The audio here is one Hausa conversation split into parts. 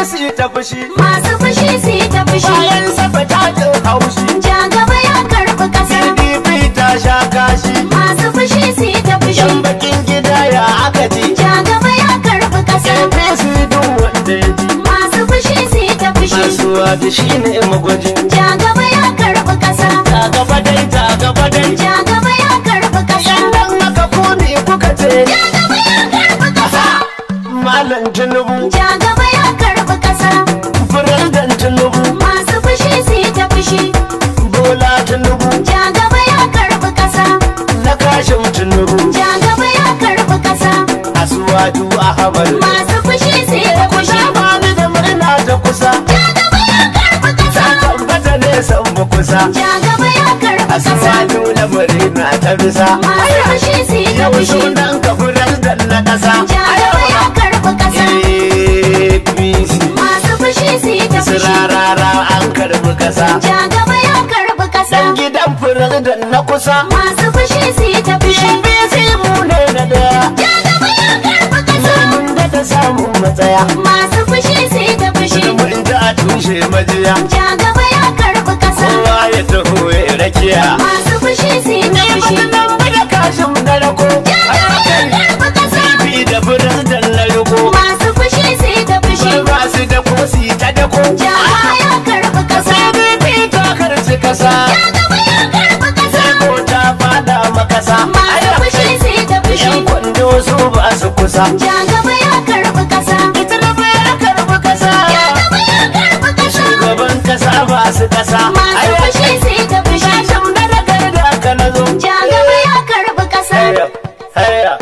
su ta fushi, masu fushi su yi ta fushi. bayan safa ta jin haushi, Ja gaba ya karɓi ƙasa. PDP ta sha kashi, Masu fushi su yi ta fushi. yan bakin gida ya aka ji, Ja gaba ya karɓi ƙasa. APC duk wanda ya ji, Masu fushi su yi ta fushi. kasuwa da shi ne magwajin. Ja gaba ya karɓi ƙasa. Ta gaba dai, ta gaba dai, Ja gaba ya karɓi ƙasa. yan nan aka kone kuka ce, Ja gaba ya karɓi ƙasa. Malam Tinubu, Ja gaba ya karɓi ƙasa. Firandan Tinubu, Masu fushi su yi ta fushi. Bola Tinubu, Ja gaba ya karɓi ƙasa. na kashin Tinubu, Ja gaba ya karɓi ƙasa. Asuwaju Ahmad. Masu fushi su yi ta fushi. Bani da murna ta kusa, Ja gaba ya karɓi ta ƙasa. tabbata ne san mu kusa. Ja gaba ya karɓi ƙasa. Asuwaju lamarin na ta bisa. Masu fushi su yi ta Yau fushi. sunan ka Firandan na ƙasa. Ja gaba ya karɓi ƙasa. APC. Masu fushi su yi ta fushi. Sirarara an karbi ƙasa. Ja gaba ya karɓi ƙasa. Dan gidan Firandan na kusa. Masu fushi su yi ta fushi. APC mu ne na daya. Ja gaba ya karɓi ƙasa. Mun da ta samun matsaya. Masu fushi su yi ta fushi. Mun ji a tushe majiya. Ja gaba ya karɓi ƙasa. Kowa ya taho ya rakiya. Masu fushi su yi ta fushi. Nan da kashin na rako. Ja gaba ya karɓi ƙasa. Bi da Firandan na riko. Masu fushi su yi ta fushi. Ba su da kosi ta dako. Ja gaba ya karɓi ƙasa. APC ta karci kasa. Ja gaba ya karɓi ƙasa. Ko ta fada makasa. Masu fushi su yi ta fushi. Yan kwando su ba su kusa. Ja gaba ya karɓi ƙasa. Ita da ya karbi kasa. Ja gaba ya karɓi ƙasa. Gaban kasa ba su kasa. Masu fushi su yi ta fushi. Sashen da na kai da aka na zo. Ja gaba ya karɓi ƙasa. Haya, haya,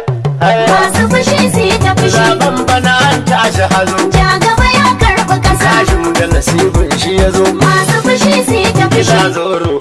haya. Masu fushi su yi ta fushi. Zaben bana an tashi hazo. Ja gaba ya karɓi ƙasa. Kashin da nasibin shi ya zo. Masu fushi su yi ta fushi. Ingila zoro.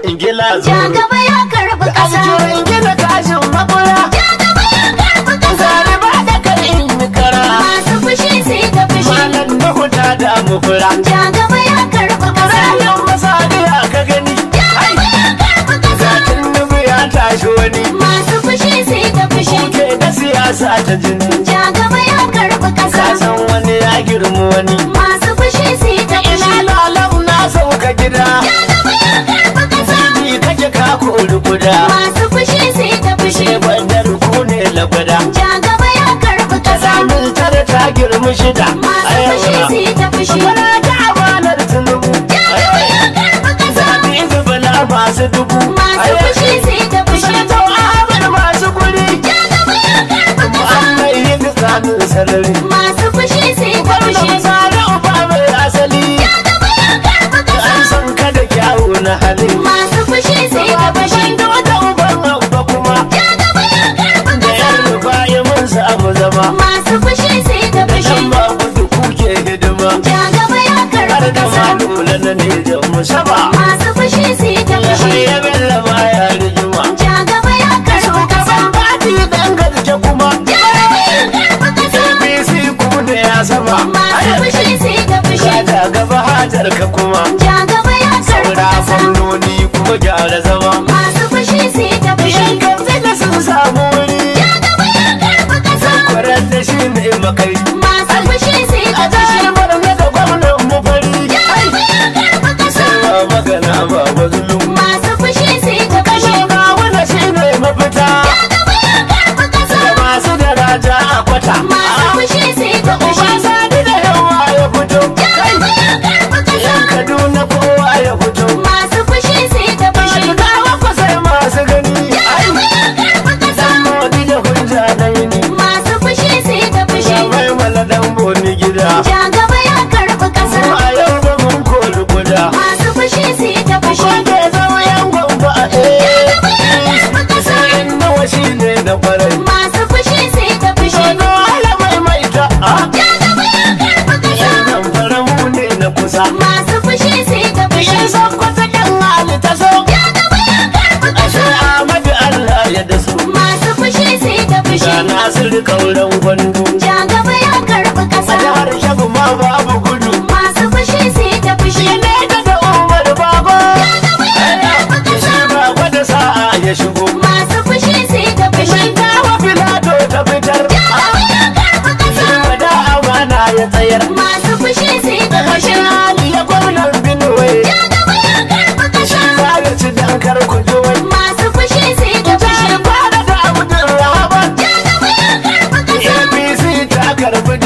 Ingila Ja zoro. gaba ya karɓi ƙasa. Ingila kashin makura. Ja gaba ya karɓi ƙasa. Zari ba da kai in yi kara. Masu fushi su yi ta fushi. Malam na huta da mufura. Ja gaba ya karɓi ƙasa. Ranar masariya ka gani. Ja gaba ya karɓi ƙasa. Zatin nubu ya tashi wani. Masu fushi su yi ta fushi. Kuke da siyasa ta jini. Ja gaba ya karɓi ƙasa. Kasan wani ya girma wani. Masu fushi su yi ta fushi. Ina lalau na sauka gida. Ja gaba ya karɓi ƙasa. Ni kake ka kori guda. Masu fushi su yi ta fushi. Shi bandar ku ne lagwada. Ja gaba ya karɓi ƙasa. Zamin tare ta girma shida. Masu fushi su yi ta fushi. Bana ta amanar Tinubu. Ja gaba ya karɓi ƙasa. Zabi zubula masu dubu. Masu fushi su yi ta fushi. Sanatau Ahmad masu guri. Ja gaba ya karɓi ƙasa. Muhammad yin tsanin sarari. Masu fushi su yi ta fushi. Wannan tsari uba mai asali. Ja gaba ya karɓi ƙasa. An san ka da kyawu na hali. Masu fushi su yi ta fushi. Da wata uban abba kuma. Ja gaba ya karɓi Da ƙasa. yan rufa'i mun samu zama. Masu fushi su yi ta fushi. Dan ba gudu kuke hidima. Ja gaba ya Har karɓi da ƙasa. malula na ne da musaba. Masu fushi su yi ta fushi. Ya bella ma ya rijima. Ja gaba ya karɓi ƙasa. Fati dan garke kuma. Ja gaba ya karɓi ƙasa. APC ku ne ya sama. Masu fushi su yi ta fushi. Ka gaba hajar ka kuma. Ja gaba ya karɓi Saura ƙasa. gwamnoni kuma gyara zama. Masu fushi su yi ta fushi. Yan gamsu da sun samu wuri. Ja gaba ya karɓi ƙasa. Kwarar da shi ne makai. Masu fushi su yi ta A fushi. jihar Borno da gwamnan mu fari. Ja gaba ya karɓi ƙasa. Ba magana ba mazulum. Masu fushi su yi ta fushi. Kashin kawuna shi ne mafita. Ja gaba ya karɓi ƙasa. Da masu daraja a kwata. Masu fushi su yi ta fushi. Uba sani da yawa ya fito. Ja gaba ya karɓi ƙasa. Yan Kaduna kowa ya fito. Masu fushi su yi ta fushi. Kawo kusa masu gani. Ja gaba ya karɓi ƙasa. Modi da hujja na yini. Masu fushi su yi ta fushi. Mai maladan boni gida. Ja gaba ya karɓi ƙasa. A yau ba mun kori guda. Masu fushi su yi ta fushi. Wanda ya zama yan gwamba a karɓi ƙasa. in nawa shi ne na kwarai. Masu fushi su yi ta fushi. Dodo ala mai maita. Ja gaba ya karɓi ƙasa. Yan fara mu ne na kusa. Masu fushi su yi ta fushi. Yan san kwata kan hali ta so. Ja gaba ya karɓi Ashe ƙasa. Ahmadu Allah ya da su. Masu fushi su yi ta fushi. Ga Nasiru kauran gwandu. Ja gaba ya karɓi A ƙasa. jihar Kebbi ma babu gudu. Masu fushi su yi ta fushi. Ne da Umar Bago. Ja gaba ya karɓi ƙasa. Shi ba gwada sa'a ya shigo. Masu fushi su yi ta fushi. Tawa Filato ta fitar. Ja gaba ya karɓi ƙasa. Wada amana ya tsayar. Masu fushi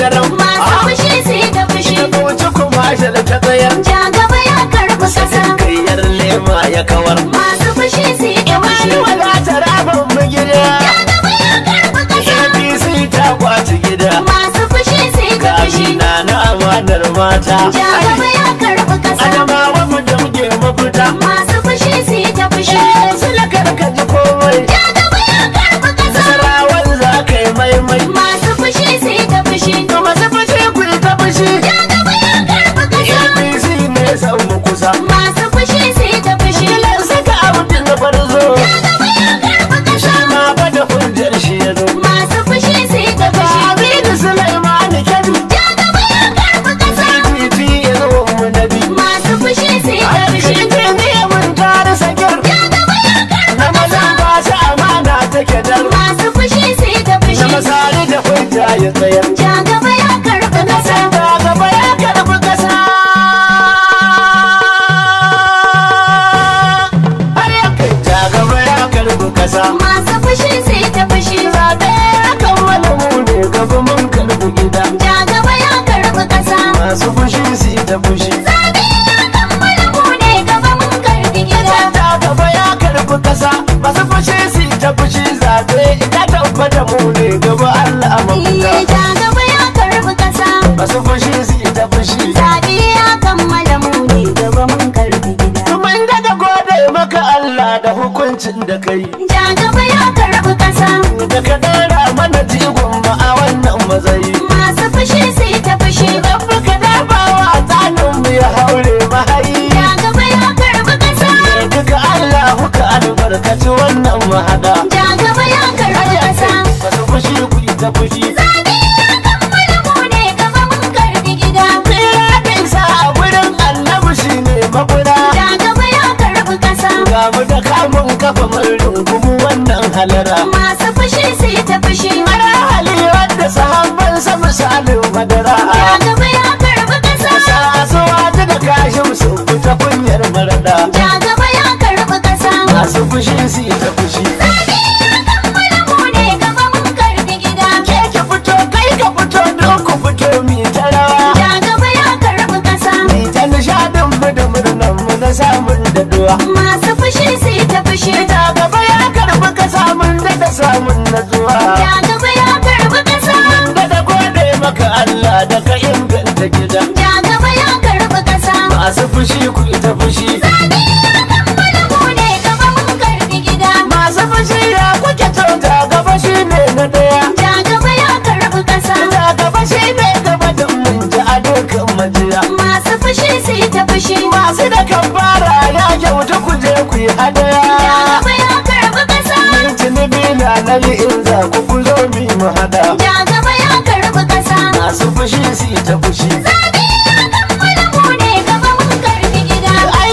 daram. Masu fushi sai da fushi. Ita wuce kuma shi da ta tsayar. Ja gaba ya karɓi ƙasa. Kayyar lema ya kawar. Masu fushi sai da fushi. Imani wadatar abin mu gida. Ja gaba ya karɓi ƙasa. APC ta kwaci gida. Masu fushi sai da fushi. Kabina na amanar mata. Ja gaba ya karɓi ƙasa. Adamawa mu da muke mafita. Masu fushi sai da fushi. Sulakar ka ji komai. Ja gaba ya karɓi ƙasa. Sarawar za ka yi maimai. Masu fushi sai da fushi. To masu fushi ku yi ta fushi. Ja gaba ya karɓi ƙasa. APC ne san mu kusa. Masu fushi sai da fushi. Kilan saka abin na farzo. Ja gaba ya karɓi ƙasa. Ma ba da hujjar shi ya zo. Masu fushi sai da fushi. Aminu Sulaiman Kebbi. Ja gaba ya karɓi ƙasa. PDP ya zo mu nabi. Masu fushi sai da fushi. Alkai ne mun tare sakir. Ja gaba ya karɓi Na maza ƙasa. ba shi amana take dar. Masu fushi sai da Na fushi. masari da hujja ya tsayar. Ja gaba ya karɓi ƙasa. Da gaba ya karbi kasa. Har ya kai da gaba ya karbi kasa. Masu fushi sai da fushi. Zaɓe ya kammala mu ne gaba mun karbi gida. Ja gaba ya karɓi ƙasa. Masu fushi su yi ta fushi. Zaɓe ya kammala mu ne gaba mun karɓi gida. Da gaba ya karbi kasa. Masu fushi su yi ta fushi. Zaɓe ya tabbata mu ne gaba Allah a mafita. Ja gaba ya karɓi ƙasa. Masu fushi su yi ta fushi. Zaɓe ya kammala mu ne gaba mun karɓi gida. Mun daga gode maka Allah da hukuncin da kai. Ja gaba ya karɓi ƙasa. Da ka ɗora mana jigon ma a wannan matsayi. Masu fushi sai ta fushi. Rabbi ka dabawa tsanin mu ya haure mahayi. Ja gaba ya karɓi ƙasa. Duka Allah ka albarkaci wannan mahada. Ja gaba ya karɓi ƙasa. Masu fushi ku yi ta fushi. Zaɓe ya kammala mu ne gaba mun karɓi gida. Tsira da isa a wurin annabi shi ne mafura. Ja gaba ya karɓi ƙasa. Ga mu da kamun kafa mun rungumu wannan halara. Masu fushi sai ta fushi. Mara hali wanda sahabban sa misalin madara. Ja gaba ya karɓi ƙasa. Sasuwa ta da kashin su fita kunyar marada. Ja gaba ya karɓi ƙasa. Masu fushi su yi ta fushi. Zaɓe ya kammala mu ne gaba mun karɓi gida. Ke ki fito kai ka fito don ku fito mi ta rawa. Ja gaba ya karɓi ƙasa. Mi ta nishadin mu da murnan mu na samun daɗuwa. Masu fushi sai ta fushi. Ta gaba ya karɓi ka samun da samun natsuwa. Ja gaba ya karɓi ƙasa. Da gode maka Allah da ka inganta gida. Ja gaba ya karɓi ƙasa. Masu fushi ku yi ta fushi. Zaɓe ya kammala mu ne gaba mun karɓi gida. Masu fushi ya kuke ta gaba shi ne na ɗaya. Ja gaba ya karɓi ƙasa. Ta gaba shi ne gaba da mun ji a dukkan majiya. Masu fushi sai ta fushi. Masu da kan fara ya kyauta ku je ku yi Ja hadaya. gaba ya karɓi ƙasa. Tunubi na nali in za ku ku zo mi mu hada. Ja gaba ya karɓi ƙasa. Masu fushi su yi ta fushi. Zaɓe ya kammala mu ne gaba mun karɓi gida. An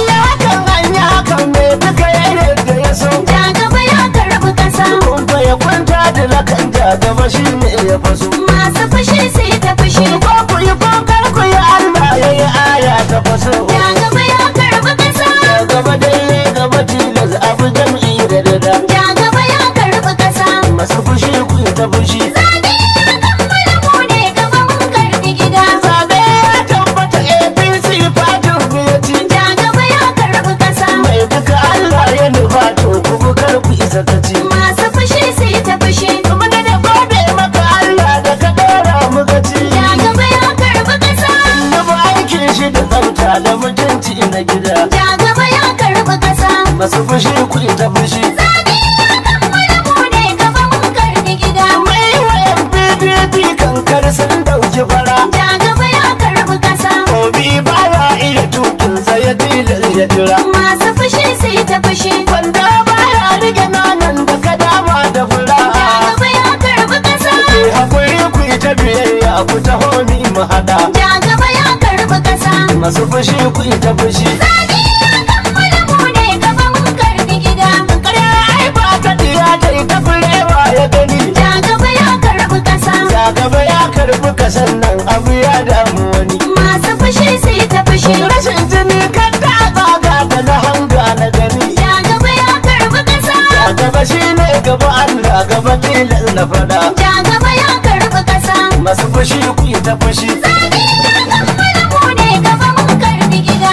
yi hakan me duka ya yadda ya so. Ja gaba ya karɓi ƙasa. Kumfa ya kwanta da lakan ja gaba shi ne ya faso. Masu fushi sai ta fushi. Ko ku yi kokar ku yi Allah ya yi aya ta faso. Ja gaba ya karɓi ƙasa. Gaba dai gaba tilas abu jam'i da dada. Ja gaba ya karɓi ƙasa. Masu fushi ku yi ta fushi. Zaɓe ya kammala mu ne gaba mun karɓi gida. Zaɓe ya tabbata APC fatin ku ya ci. Ja gaba ya karɓi ƙasa. Mai duka Allah ya nufa to ku bukar ku isa ta ci. Masu fushi sai ta fushi. Kuma da gode maka Allah da ka ɗora mu gaci. Ja gaba ya karɓi ƙasa. Nufa aikin shi da tsafta da mutunci na gida. Ja gaba ya karɓi ƙasa. Masu fushi ku yi ta fushi. Zaɓe ya kammala mu ne gaba mun karɓi gida. Mai wa yan PDP kankar sun dauki fara. Ja gaba ya karɓi ƙasa. Obi baya iya tukin sa ya tilas ya jira. Masu fushi sai ta fushi. Kwanda baya rike nanan da ka dama da fura. Ja gaba ya karɓi ƙasa. Ku hakuri ku yi ta biyayya ku taho mi mu hada. Ja gaba ya karɓi ƙasa. Masu fushi ku yi ta fushi. Zaɓe ya kammala mu ne gaba mun karɓi gida. Ƙarya ai ba ta diya ta yi ta furewa ya gani. Ja gaba ya karɓi ƙasa. Ja gaba ya karbi kasan nan abu ya damu wani. Masu fushi sai ta fushi. Rashin jini kan ta tsaga da na hanga na gani. Ja gaba ya karɓi ƙasa. Gaba shi ne gaba Allah gaba tilas na fada. Ja gaba ya karɓi ƙasa. masu fushi ku yi ta fushi. Zaɓe ya kammala mu ne gaba mun karbi gida.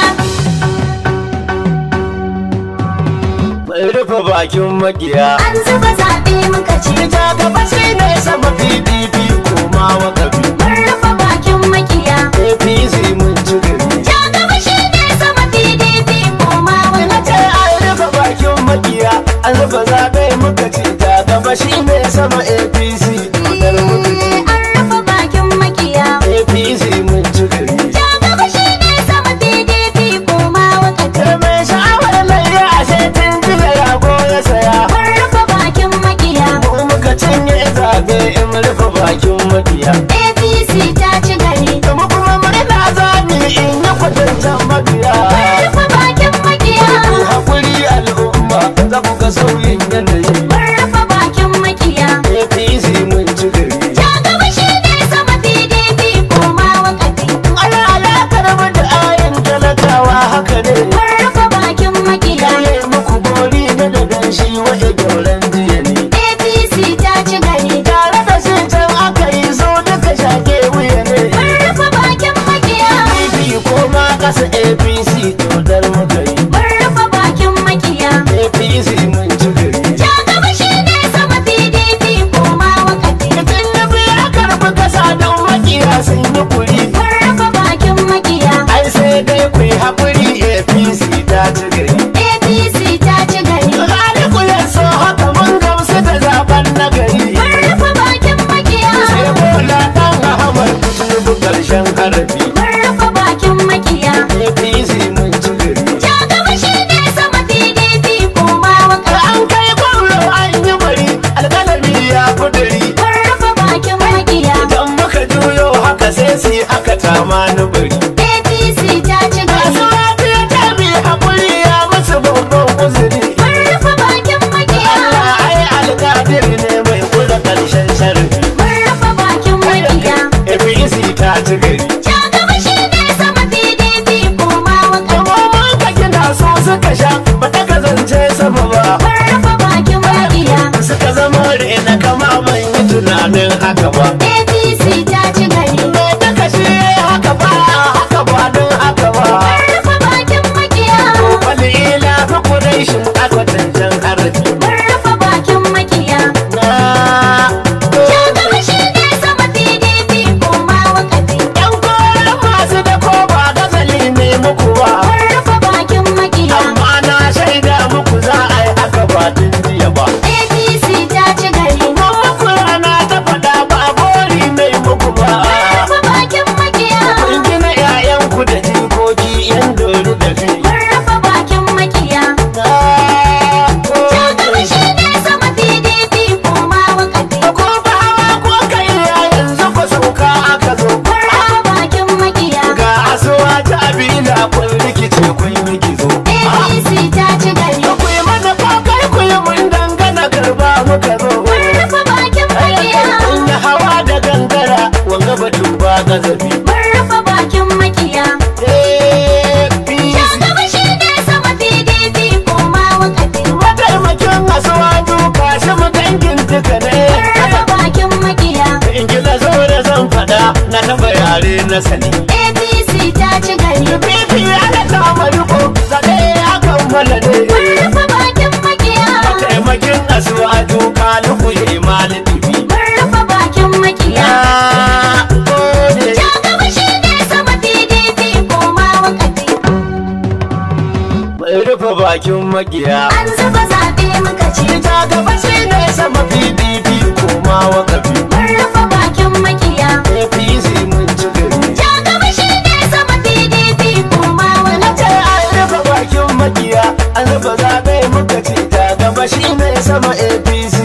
Mai rufe bakin makiya. An zuba zaɓe muka ci. Ita gaba shi ne sama PDP koma wakafi. Mun rufe bakin makiya. APC mun ci gari. Ja gaba shi ne sama PDP koma Ina ce wakafi. an rufe bakin makiya. An rufe zaɓe muka ci ta gaba shi ne sama APC. Dodar muka ci. An rufe bakin makiya. APC mun ci gari. Ja gaba shi ne sama PDP koma wakafi. Da mai sha'awar layya a sai tun jiya rago ya saya. Mun rufe bakin makiya. Mu muka cinye zaɓe in rufe bakin makiya. APC ta ci gari. Kuma kuma murna zami in yi kwatancan makiya. Mun rufe bakin makiya. Hakuri al'umma za ku ga sauyin yanayi. Mun rufe bakin makiya. APC mun ci gari. Ja gaba shi ne sama PDP koma wakafi. Ana alakar mu da ayin talakawa haka ne. Mun rufe bakin makiya. Kaye muku bori na da danshi waje gyauran jiya ne. APC ta ci gari. Tare da shi can aka yi so duka shage wuya ne. Mun rufe bakin makiya. PDP ko ma kasa APC dodar muka yi. Mun rufe bakin makiya. APC mun ci gari. Ja gaba shi ne sama PDP koma wakafi. Tun da biya karɓi kasa don makiya sun yi kuri. Mun rufe bakin makiya. Ai sai dai ku yi haƙuri APC ta ci gari. APC ta ci gari. Haliku ya so haka mun gamsu da zaben nagari. Mun rufe bakin makiya. Sai Bola ɗan Ahmad Tinubu ƙarshen harafi. Mun rufe bakin makiya. APC mun ci gari. Ja gaba shi ne sama PDP koma Da wakafi. an kai gwamna an yi bari alƙalami ya kuduri. Mun rufe bakin makiya. Idan muka juyo haka sai su yi aka tama ni bari. APC ta ci Masu gari. lafiya ta bi haƙuri ya musu babban uzuri. Mun rufe bakin makiya. Allah ai alƙadir ne mai kula ƙarshen sharri. Mun rufe bakin makiya. APC ta ci gari. Ja gaba shi ne sama PDP koma wakafi. Kamomin ka gina so suka sha ba ta kazance sama ba. Mun rufe bakin makiya. Suka zama rena kama ban yi tunanin haka ba. APC ta ci gari. Me ta kashe haka ba haka ba don haka ba. Mun rufe bakin makiya. Wani ila fi kudaishin akwatancan harfi. Mun rufe bakin makiya. Na Ja gaba shi ne sama PDP koma wakafi. yan koren masu da ko ba gazali ne muku ba. Mun rufe bakin makiya. Amma na shaida muku za a yi haka ba tun jiya ba. APC ta ci gari. Mun muku rana ta faɗa ba bori mai muku ba. Mun rufe bakin makiya. Kun gina 'ya'yanku da jikoki yan dori da fi. Mun rufe bakin makiya. Ja gaba shi ne sama PDP koma wakafi. Ko ba hawa ko kai yanzu ku sauka aka zo. Mun rufe bakin makiya. Ga asuwa ta abila kun rikice kun yi gizo. APC ta ci gari. Ku yi mana ko kai ku yi mun dangana garba muka zo. Mun rufe bakin makiya. Kun yi hawa da gangara wanga batu ba gazabi. Mun rufe bakin makiya. APC Ja gaba shi ne sama PDP koma wakafi. mataimakin asuwa duka shi mu dangin duka ne. Mun rufe bakin makiya. In gina zo da zan faɗa na taɓa yare na sani. APC ta ci gari. Bibi ana kama riko zaɓe ya kammala ne. Mun rufe bakin makiya. Mataimakin asuwa duka luku ya imani bibi. Mun rufe bakin makiya. Na gode. Ja gaba shi ne sama PDP koma wakafi. Mai rufe bakin magiya. An zuba zaɓe muka ci. Ita gaba shi ne sama PDP koma wakafi. Mun rufe bakin makiya. APC mun ci gari. Ja gaba shi ne sama PDP koma Ce wakafi. an rufe bakin magiya. An rufe zaɓe muka ci ta gaba shi ne sama APC